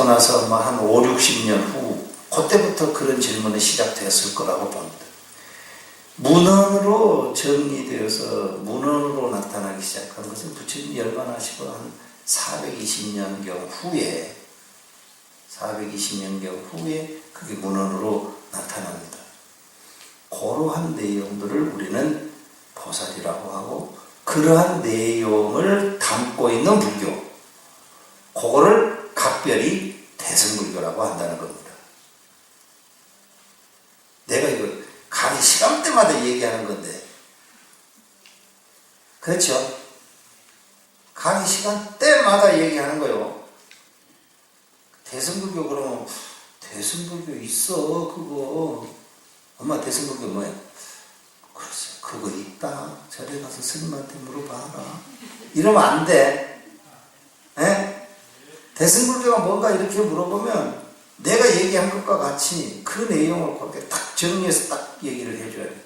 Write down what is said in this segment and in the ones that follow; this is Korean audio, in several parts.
나서 뭐 한 5, 60년 후 그때부터 그런 질문이 시작됐을 거라고 봅니다. 문헌으로 정리되어서 문헌으로 나타나기 시작한 것은 부처님 열반하시고 한 420년경 후에 420년경 후에 그게 문헌으로 나타납니다. 그러한 내용들을 우리는 보살이라고 하고, 그러한 내용을 담고 있는 불교, 그거를 각별히 대승불교라고 한다는 겁니다. 내가 이거 강의 시간대마다 얘기하는 건데, 그렇죠? 강의 시간대마다 얘기하는 거요. 대승불교 그러면 대승불교 있어 그거. 엄마 대승불교 뭐야? 글쎄 그거 있다. 저리 가서 스님한테 물어봐라. 이러면 안 돼. 에? 대승불교가 뭔가 이렇게 물어보면 내가 얘기한 것과 같이 그 내용을 그렇게 딱 정리해서 딱 얘기를 해줘야 돼.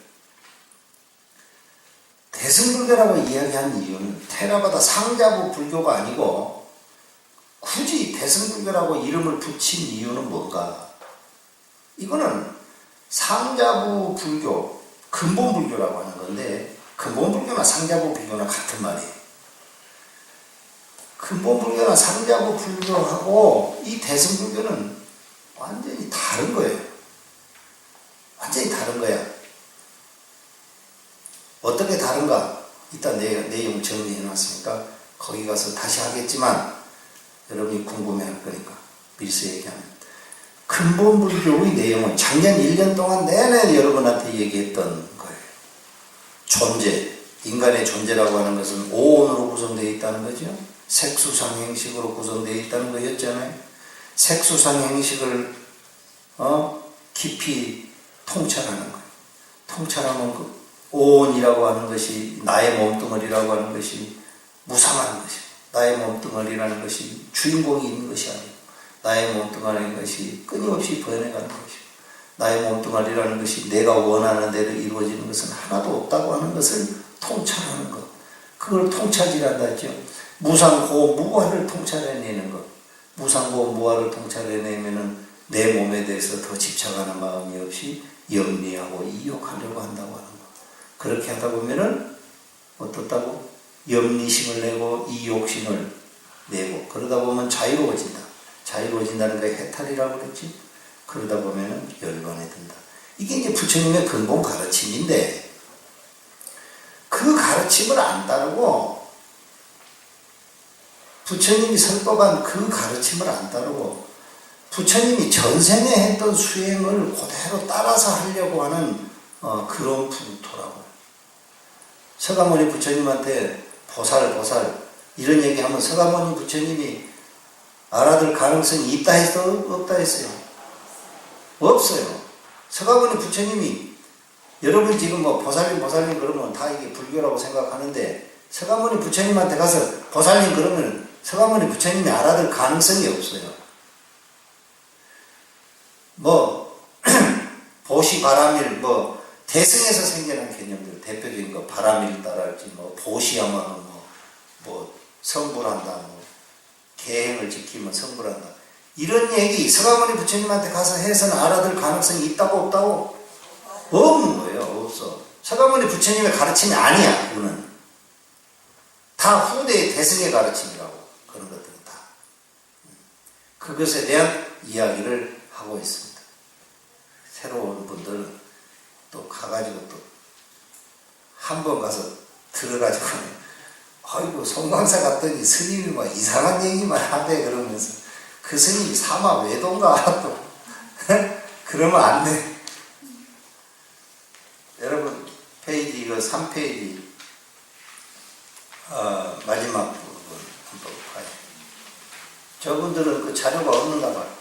대승불교라고 이야기한 이유는 테라바다 상자부 불교가 아니고 굳이 대승불교라고 이름을 붙인 이유는 뭔가? 이거는 상자부 불교, 근본불교라고 하는 건데, 근본불교나 상자부 불교나 같은 말이에요. 근본불교나 상자부 불교하고 이 대승불교는 완전히 다른 거예요. 완전히 다른 거야. 어떻게 다른가? 이따 내용 정리해놨으니까 거기 가서 다시 하겠지만 여러분이 궁금해할 거니까 밀서 얘기하면, 근본불교의 내용은 작년 1년 동안 내내 여러분한테 얘기했던 거예요. 존재, 인간의 존재라고 하는 것은 오온으로 구성되어 있다는 거죠. 색수상행식으로 구성되어 있다는 거였잖아요. 색수상행식을 깊이 통찰하는 거예요. 통찰하면 그 오온이라고 하는 것이, 나의 몸뚱어리라고 하는 것이 무상한 것이고, 나의 몸뚱어리라는 것이 주인공이 있는 것이 아니고, 나의 몸뚱아리라는 것이 끊임없이 변해가는 것이고, 나의 몸뚱아리라는 것이 내가 원하는 대로 이루어지는 것은 하나도 없다고 하는 것을 통찰하는 것. 그걸 통찰이란다 했죠. 무상고 무아를 통찰해내는 것. 무상고 무아를 통찰해내면은 내 몸에 대해서 더 집착하는 마음이 없이 염리하고 이욕하려고 한다고 하는 것. 그렇게 하다 보면은 어떻다고? 염리심을 내고 이욕심을 내고, 그러다 보면 자유로워진다. 자유로워진다는 게 해탈이라고 그랬지. 그러다 보면은 열반에 든다. 이게 이제 부처님의 근본 가르침인데, 그 가르침을 안 따르고, 부처님이 설법한 그 가르침을 안 따르고, 부처님이 전생에 했던 수행을 그대로 따라서 하려고 하는 그런 불토라고. 서가모니 부처님한테 보살 이런 얘기하면 서가모니 부처님이 알아들 가능성이 있다 했어? 없다 했어요? 없어요. 서가모니 부처님이, 여러분 지금 뭐 보살님 그러면 다 이게 불교라고 생각하는데, 서가모니 부처님한테 가서 보살님 그러면 서가모니 부처님이 알아들 가능성이 없어요. 뭐 보시 바람일, 뭐 대승에서 생겨난 개념들 대표적인 거 바람일다랄지, 뭐 보시야마는 뭐 성불한다, 뭐 계행을 지키면 성불한다, 이런 얘기 서가모니 부처님한테 가서 해서는 알아들 가능성이 있다고 없다고? 없는 거예요. 없어. 서가모니 부처님의 가르침이 아니야. 그거는 다 후대의 대승의 가르침이라고. 그런 것들은 다 그것에 대한 이야기를 하고 있습니다. 새로운 분들은 또 가가지고 또 한 번 가서 들어가지고 아이고 송광사 갔더니 스님이 막 이상한 얘기만 하대 그러면서, 그 스님이 사마 외도인가 또 그러면 안 돼. 여러분 페이지 이거 3페이지 마지막 부분 한번 봐요. 저분들은 그 자료가 없는가 봐요.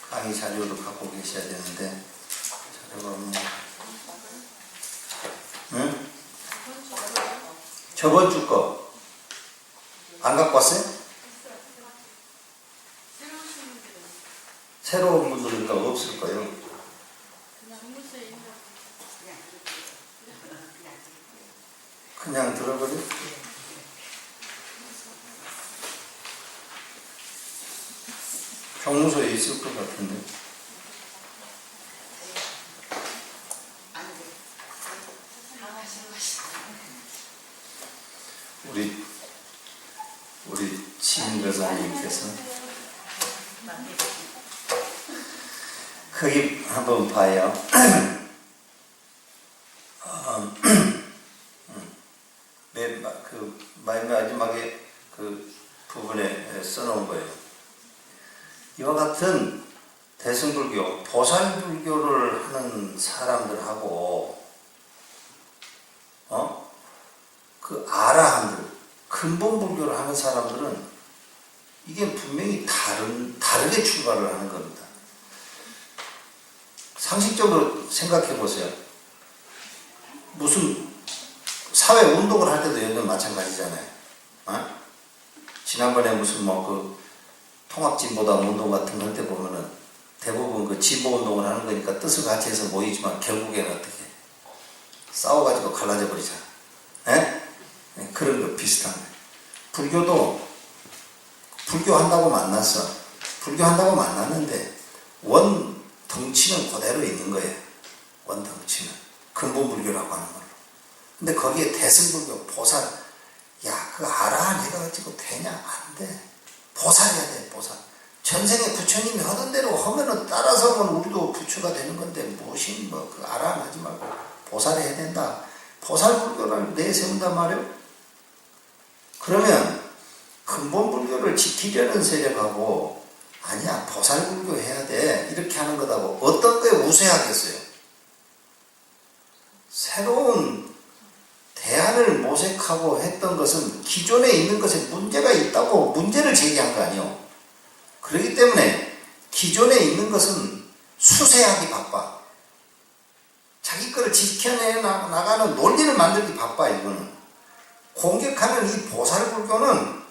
강의 자료를 갖고 계셔야 되는데 자료가 없네. 응? 저번 주 거 안 갖고 왔어요? 새로운 분들이니까 없을 거예요. 그냥 들어버려? 교무소에 있을 것 같은데. 우리 지인교사님께서 거기 한번 봐요. 맨 마지막에 그 부분에 써놓은 거예요. 이와 같은 대승불교, 보살불교를 하는 사람들하고 그 아라한들, 근본불교를 하는 사람들은 이게 분명히 다르게 출발을 하는 겁니다. 상식적으로 생각해 보세요. 무슨 사회 운동을 할 때도 여기는 마찬가지잖아요. 지난번에 무슨 통합진보당 운동 같은 거 할 때 보면은 대부분 그 진보 운동을 하는 거니까 뜻을 같이 해서 모이지만 결국에는 어떻게 싸워가지고 갈라져 버리잖아. 그런 거 비슷한 거예요. 불교도 불교한다고 만났어. 불교한다고 만났는데 원 덩치는 그대로 있는 거예요. 원 덩치는 근본불교라고 하는 걸로. 근데 거기에 대승불교, 보살, 그거 아라한 해가지고 되냐? 안 돼. 보살해야 돼, 보살. 전생에 부처님이 하던 대로 하면은 따라서 하면 우리도 부처가 되는 건데, 무엇이 그 아라한 하지 말고 보살해야 된다. 보살불교를 내세운단 말이에요. 그러면 근본불교를 지키려는 세력하고, 아니야, 보살불교 해야 돼. 이렇게 하는 것하고 어떤 거에 우세하겠어요? 새로운 대안을 모색하고 했던 것은 기존에 있는 것에 문제가 있다고 문제를 제기한 거 아니에요. 그렇기 때문에 기존에 있는 것은 수세하기 바빠. 자기 거를 지켜내 나가는 논리를 만들기 바빠. 이거는 공격하는 이 보살불교는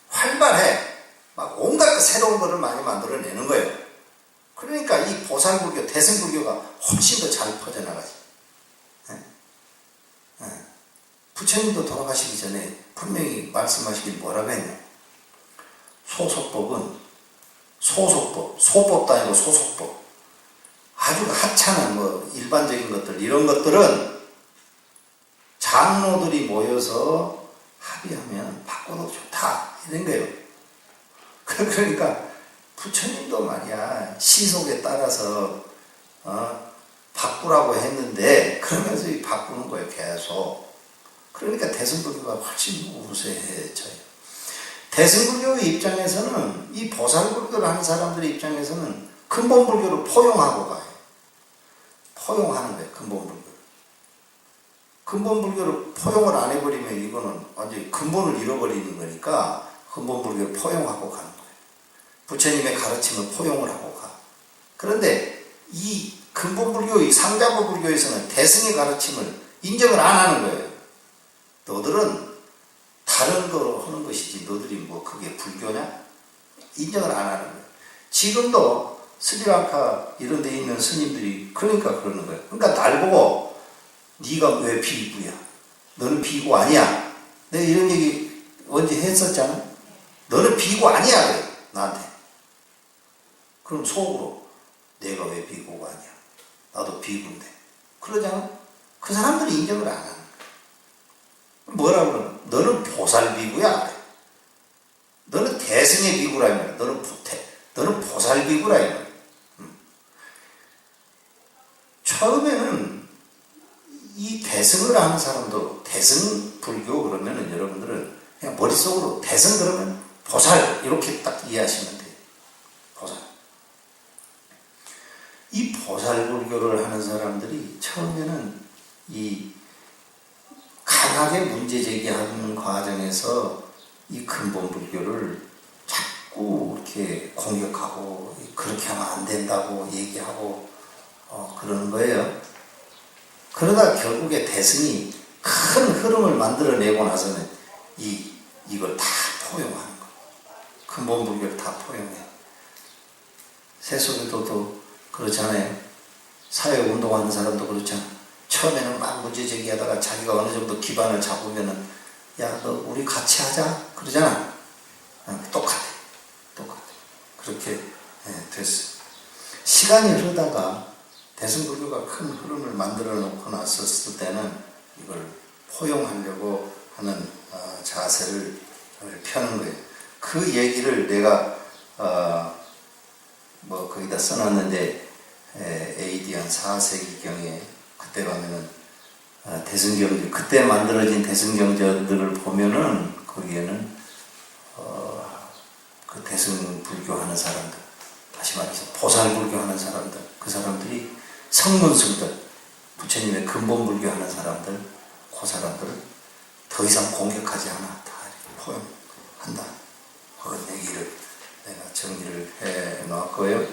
활발해. 막 온갖 새로운 거를 많이 만들어내는 거예요. 그러니까 이 보살불교, 대승불교가 훨씬 더 잘 퍼져나가지. 부처님도 돌아가시기 전에 분명히 말씀하시길 뭐라고 했냐? 소속법은 소법도 아니고 소속법. 아주 하찮은 일반적인 것들, 이런 것들은 장로들이 모여서 합의하면 바꿔도 좋다. 이런 거예요. 그러니까 부처님도 말이야, 시속에 따라서 바꾸라고 했는데 그러면서 바꾸는 거예요, 계속. 그러니까 대승불교가 훨씬 우세해져요. 대승불교의 입장에서는, 이 보살불교를 하는 사람들의 입장에서는 근본불교를 포용하고 가요. 포용하는 거예요, 근본불교를. 근본불교를 포용을 안 해버리면 이거는 완전히 근본을 잃어버리는 거니까 근본불교를 포용하고 가는 거예요. 부처님의 가르침을 포용을 하고 가. 그런데 이 근본불교의 상자보불교에서는 대승의 가르침을 인정을 안 하는 거예요. 너들은 다른 거로 하는 것이지 너들이 그게 불교냐? 인정을 안 하는 거예요. 지금도 스리랑카 이런 데 있는 스님들이 그러니까 그러는 거예요. 그러니까 날 보고 네가 왜 비구야? 너는 비구 아니야. 내가 이런 얘기 언제 했었잖아. 너는 비구 아니야. 그래, 나한테. 그럼 속으로 내가 왜 비구가 아니야? 나도 비구인데. 그러잖아. 그 사람들이 인정을 안 하는 거야. 뭐라고 그러나? 너는 보살비구야. 그래. 너는 대승의 비구라. 너는 보살비구라. 처음에는 이 대승을 하는 사람도 대승 불교 그러면은 여러분들은 그냥 머릿속으로 대승 그러면 보살 이렇게 딱 이해하시면 돼요. 보살. 이 보살 불교를 하는 사람들이 처음에는 이 강하게 문제 제기하는 과정에서 이 근본 불교를 자꾸 이렇게 공격하고 그렇게 하면 안 된다고 얘기하고 그러는 거예요. 그러다 결국에 대승이 큰 흐름을 만들어내고 나서는 이걸 다 포용하는 거예요. 근본 불교를 다 포용해요. 세속에도 그렇잖아요. 사회운동하는 사람도 그렇잖아요. 처음에는 막 문제 제기하다가 자기가 어느 정도 기반을 잡으면은 야, 너 우리 같이 하자 그러잖아. 똑같아. 그렇게 시간이 흐르다가 대승불교가 큰 흐름을 만들어 놓고 났었을 때는 이걸 포용하려고 하는 자세를 펴는 거예요. 그 얘기를 내가 거기다 써놨는데 AD 한 4세기경에 그때 가면은 대승경제, 그때 만들어진 대승경제들을 보면은 거기에는 그 대승불교 하는 사람들, 다시 말해서 보살불교 하는 사람들, 그 사람들이 성문승들, 부처님의 근본불교 하는 사람들, 그 사람들 더 이상 공격하지 않아. 다 포용한다. 그런 얘기를 내가 정리를 해 놓았고요.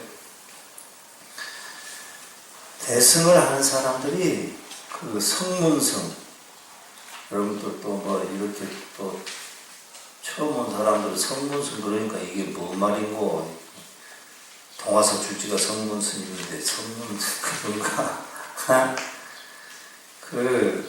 대승을 하는 사람들이 그 성문승, 여러분들 또 이렇게 또 처음 온 사람들은 성문승 그러니까 이게 뭐 말이고, 동화서 줄지가 성문승인데 성문승 그런가? 거의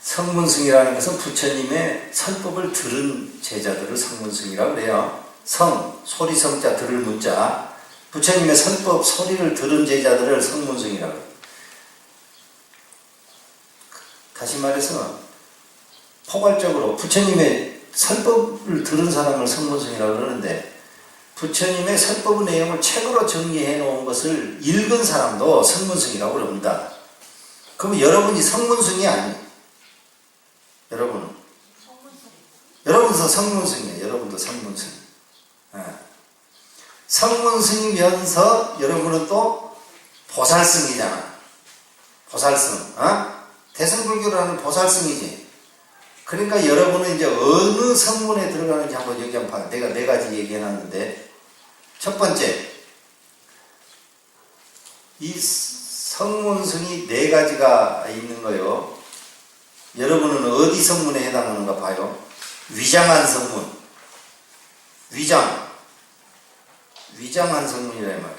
성문승이라는 것은 부처님의 설법을 들은 제자들을 성문승이라고 그래요. 성, 소리성자 들을 문자, 부처님의 설법 소리를 들은 제자들을 성문승이라고 해요. 다시 말해서 포괄적으로 부처님의 설법을 들은 사람을 성문승이라고 그러는데, 부처님의 설법의 내용을 책으로 정리해 놓은 것을 읽은 사람도 성문승이라고 그럽니다. 그럼 여러분이 성문승이 아니에요. 여러분도 성문승이에요. 여러분도 성문승. 성문승이면서 여러분은 또 보살승이잖아. 보살승. 대승불교를 하는 보살승이지. 그러니까 여러분은 이제 어느 성문에 들어가는지 한번 여기 한번 봐. 내가 4가지 얘기해놨는데, 첫 번째, 이 성문승이 4가지가 있는 거요. 여러분은 어디 성문에 해당하는가 봐요. 위장한 성문. 위장한 성문이라 말이에요.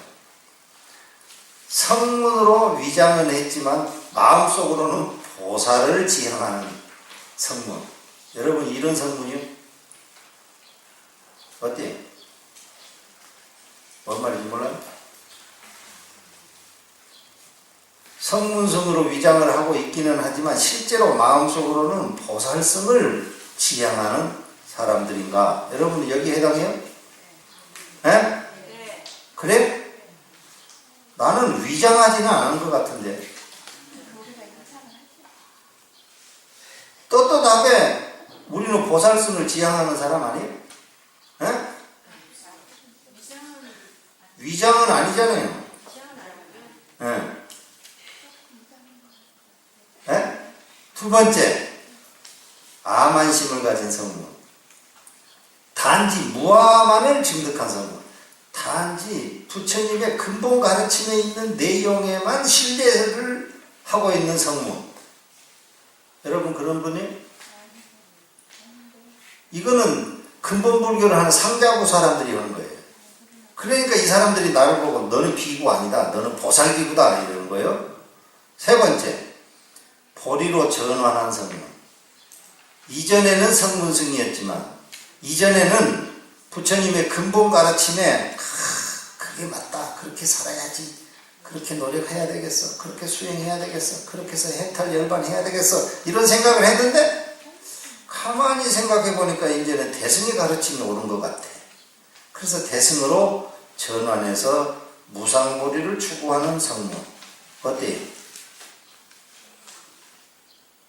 성문으로 위장은 했지만 마음속으로는 보살을 지향하는 성문. 여러분 이런 성문이요? 어때요? 뭔 말인지 몰라요? 성문성으로 위장을 하고 있기는 하지만 실제로 마음속으로는 보살성을 지향하는 사람들인가? 여러분 여기 해당해요? 네? 그래? 나는 위장하지는 않은 것 같은데. 떳떳하게 우리는 보살성을 지향하는 사람 아니에요? 네? 위장은 아니잖아요. 네. 네? 두 번째, 아만심을 가진 성문. 단지 무아만을 증득한 성문. 단지 부처님의 근본 가르침에 있는 내용에만 신뢰를 하고 있는 성문. 여러분 그런 분이에요? 이거는 근본 불교를 하는 상자부 사람들이 하는 거예요. 그러니까 이 사람들이 나를 보고 너는 비구 아니다, 너는 보살기구다 이러는 거예요. 세 번째, 보리로 전환한 성문. 이전에는 성문승이었지만 이전에는 부처님의 근본 가르침에 그게 맞다, 그렇게 살아야지, 그렇게 노력해야 되겠어, 그렇게 수행해야 되겠어, 그렇게 해서 해탈 열반해야 되겠어, 이런 생각을 했는데 가만히 생각해 보니까 이제는 대승의 가르침이 옳은 것 같아. 그래서 대승으로 전환해서 무상보리를 추구하는 성문. 어때요?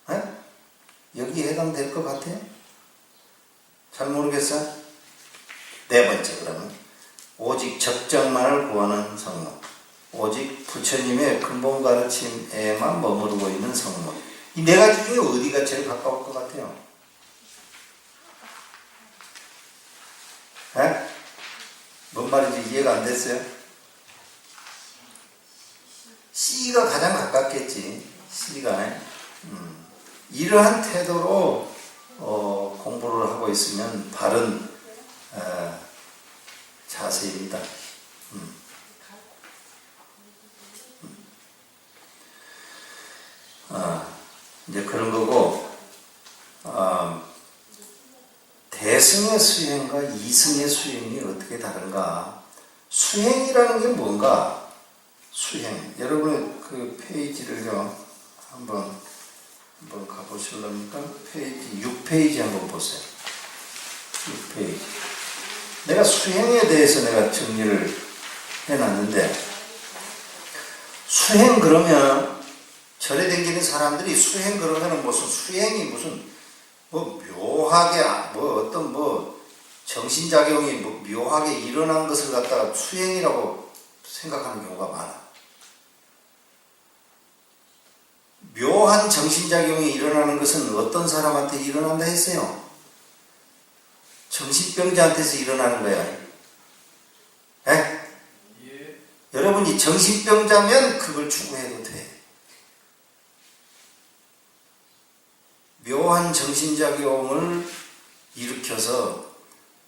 에? 여기에 해당될 것 같아요? 잘 모르겠어요? 네 번째, 그러면 오직 적정만을 구하는 성문. 오직 부처님의 근본 가르침에만 머무르고 있는 성문. 이 4가지 중에 어디가 제일 가까울 것 같아요? 에? 뭔 말인지 이해가 안 됐어요? C가 가장 가깝겠지. C가. 이러한 태도로 공부를 하고 있으면 바른 자세입니다. 이제 그런 거고, 대승의 수행과 이승의 수행이 어떻게 다른가? 수행이라는 게 뭔가? 수행. 여러분 그 페이지를요 한번 가보실랍니까? 페이지 6페이지 한번 보세요. 6페이지. 내가 수행에 대해서 내가 정리를 해놨는데, 수행 그러면 절에 다니는 사람들이 수행 그러면 무슨 수행이 무슨 뭐 묘하게 뭐 어떤 뭐 정신작용이 뭐 묘하게 일어난 것을 갖다가 수행이라고 생각하는 경우가 많아. 묘한 정신작용이 일어나는 것은 어떤 사람한테 일어난다 했어요? 정신병자한테서 일어나는 거야. 에? 예. 여러분이 정신병자면 그걸 추구해도 돼. 묘한 정신작용을 일으켜서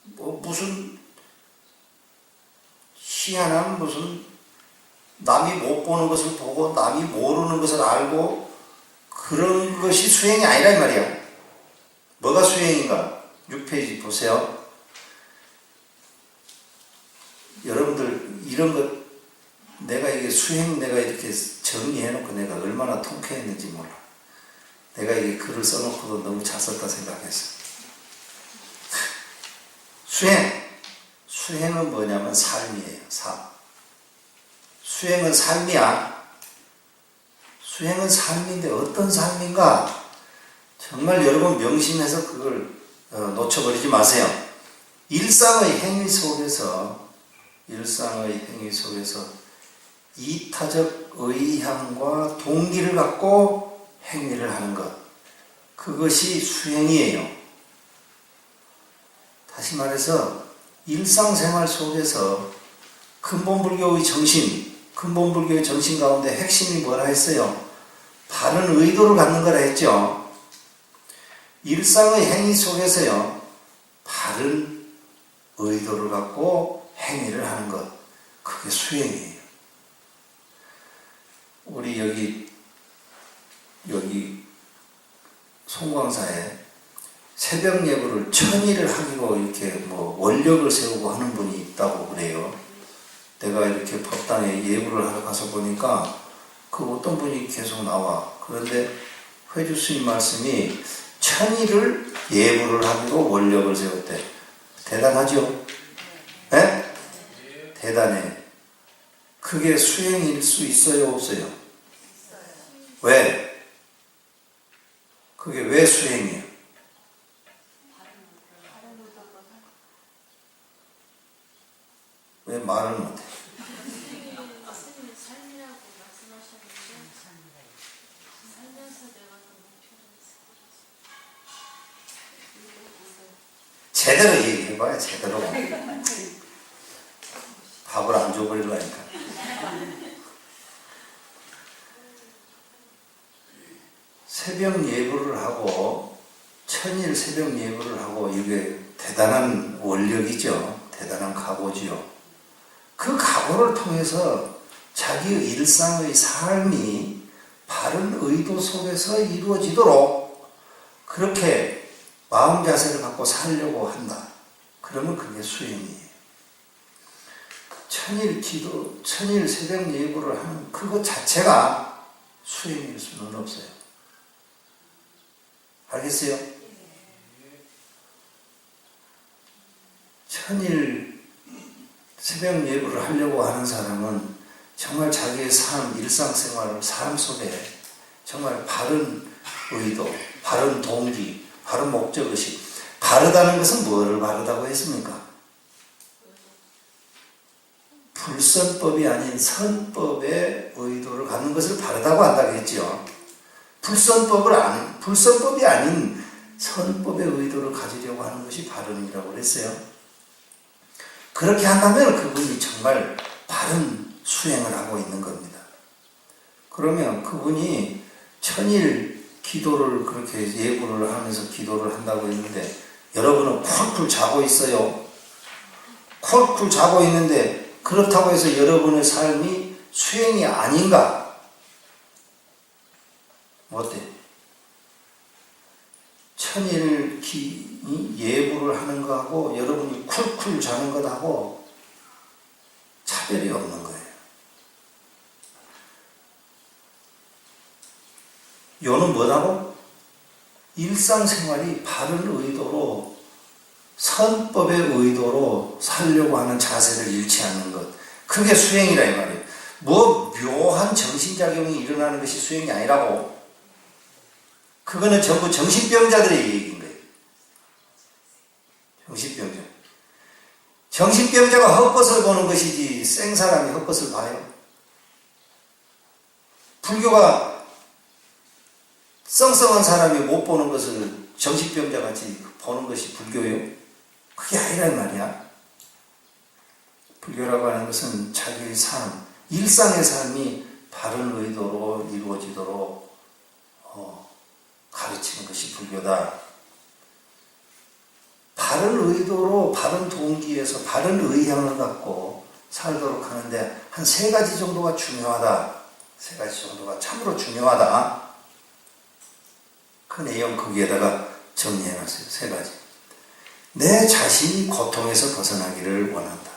뭐 무슨 희한한 무슨 남이 못 보는 것을 보고 남이 모르는 것을 알고 그런 것이 수행이 아니라 이 말이야. 뭐가 수행인가? 6페이지 보세요. 여러분들 이런 것 내가 이게 수행 내가 이렇게 정리해놓고 내가 얼마나 통쾌했는지 몰라. 내가 이게 글을 써놓고도 너무 잘 썼다 생각했어. 수행은 뭐냐면 삶이에요. 삶. 수행은 삶이야. 수행은 삶인데 어떤 삶인가? 정말 여러분 명심해서 그걸 놓쳐버리지 마세요. 일상의 행위 속에서 이타적 의향과 동기를 갖고 행위를 하는 것, 그것이 수행이에요. 다시 말해서 일상생활 속에서 근본불교의 정신 가운데 핵심이 뭐라 했어요? 바른 의도를 갖는 거라 했죠. 일상의 행위 속에서요, 바른 의도를 갖고 행위를 하는 것, 그게 수행이에요. 우리 여기 송광사에 새벽 예불을 1000일을 하기로 이렇게 뭐 원력을 세우고 하는 분이 있다고 그래요. 내가 이렇게 법당에 예불을 하러 가서 보니까 그 어떤 분이 계속 나와. 그런데 회주 스님 말씀이 1000일을 예불을 하기로 원력을 세웠대. 대단하죠? 네? 대단해. 그게 수행일 수 있어요, 없어요? 왜? 그게 왜 수행이에요? 왜 말을 못해? 제대로 얘기해봐요, 제대로. 밥을 안 줘버리려니까. 새벽 예불을 하고, 1000일 새벽 예불을 하고, 이게 대단한 원력이죠. 대단한 각오지요. 그 각오를 통해서 자기의 일상의 삶이 바른 의도 속에서 이루어지도록 그렇게 마음 자세를 갖고 살려고 한다. 그러면 그게 수행이에요. 1000일 기도, 1000일 새벽 예불을 하는 그것 자체가 수행일 수는 없어요. 알겠어요? 1000일 새벽 예불을 하려고 하는 사람은 정말 자기의 삶, 일상생활, 삶 속에 정말 바른 의도, 바른 동기, 바른 목적의식. 바르다는 것은 뭐를 바르다고 했습니까? 불선법이 아닌 선법의 의도를 갖는 것을 바르다고 한다고 했죠. 불선법이 아닌 선법의 의도를 가지려고 하는 것이 바른이라고 그랬어요. 그렇게 한다면 그분이 정말 바른 수행을 하고 있는 겁니다. 그러면 그분이 1000일 기도를 그렇게 예불을 하면서 기도를 한다고 했는데, 여러분은 쿨쿨 자고 있어요. 쿨쿨 자고 있는데 그렇다고 해서 여러분의 삶이 수행이 아닌가? 어때? 1000일 예불을 하는 거하고 여러분이 쿨쿨 자는 것하고 차별이 없는 거예요. 요는 뭐라고? 일상생활이 바른 의도로 선법의 의도로 살려고 하는 자세를 잃지 않는 것. 그게 수행이라 이 말이에요. 뭐 묘한 정신작용이 일어나는 것이 수행이 아니라고. 그거는 전부 정신병자들의 얘기인 거예요. 정신병자. 정신병자가 헛것을 보는 것이지 생사람이 헛것을 봐요. 불교가 썽썽한 사람이 못 보는 것을 정신병자같이 보는 것이 불교예요? 그게 아니란 말이야. 불교라고 하는 것은 자기의 삶, 일상의 삶이 바른 의도로 이루어지도록 가르치는 것이 불교다. 바른 의도로 바른 동기에서 바른 의향을 갖고 살도록 하는데 한 3가지 정도가 중요하다. 3가지 정도가 참으로 중요하다. 그 내용 거기에다가 정리해놨어요. 3가지. 내 자신이 고통에서 벗어나기를 원한다.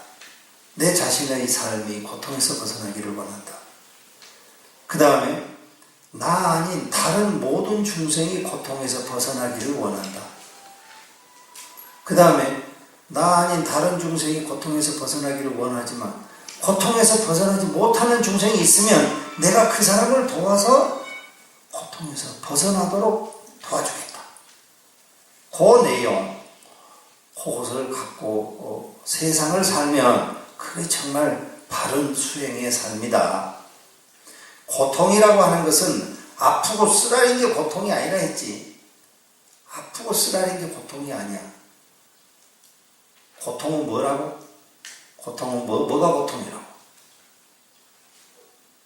내 자신의 삶이 고통에서 벗어나기를 원한다. 그 다음에 나 아닌 다른 모든 중생이 고통에서 벗어나기를 원한다. 그 다음에 나 아닌 다른 중생이 고통에서 벗어나기를 원하지만 고통에서 벗어나지 못하는 중생이 있으면 내가 그 사람을 도와서 고통에서 벗어나도록 도와주겠다. 그 내용, 그것을 갖고 세상을 살면 그게 정말 바른 수행의 삶이다. 고통이라고 하는 것은 아프고 쓰라린 게 고통이 아니라 했지. 아프고 쓰라린 게 고통이 아니야. 고통은 뭐라고? 고통은 뭐가 고통이라고?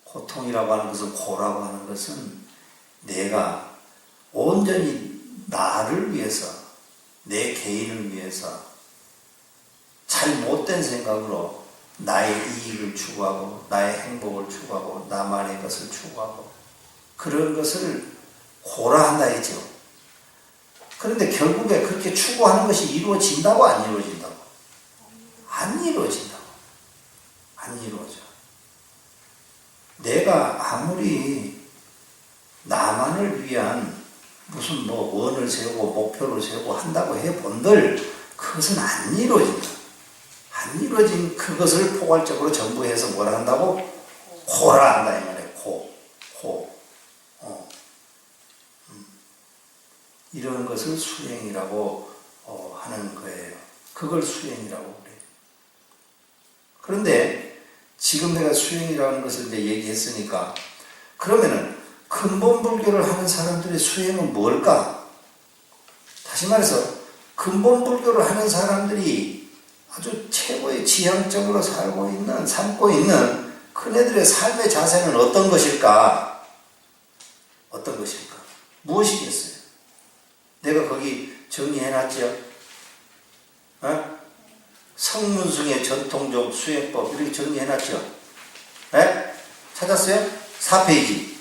고통이라고 하는 것은 고라고 하는 것은 내가 온전히 나를 위해서, 내 개인을 위해서 잘못된 생각으로 나의 이익을 추구하고 나의 행복을 추구하고 나만의 것을 추구하고 그런 것을 고라 한다 했죠. 그런데 결국에 그렇게 추구하는 것이 이루어진다고 안 이루어진다고? 안 이루어진다고. 안 이루어져. 내가 아무리 나만을 위한 무슨 원을 세우고 목표를 세우고 한다고 해본들 그것은 안 이루어진다. 안 이루어진 그것을 포괄적으로 전부 해서 뭐라 한다고? 고라 한다 이 말이에요. 이런 것을 수행이라고 하는 거예요. 그걸 수행이라고 그래요. 그런데 지금 내가 수행이라는 것을 이제 얘기했으니까 그러면은 근본 불교를 하는 사람들의 수행은 뭘까? 다시 말해서 근본 불교를 하는 사람들이 아주 최고의 지향적으로 살고 있는, 삼고 있는 그네들의 삶의 자세는 어떤 것일까? 어떤 것일까? 무엇이겠어요? 내가 거기 정리해놨죠? 성문승의 전통적 수행법 이렇게 정리해놨죠? 네? 찾았어요? 4페이지.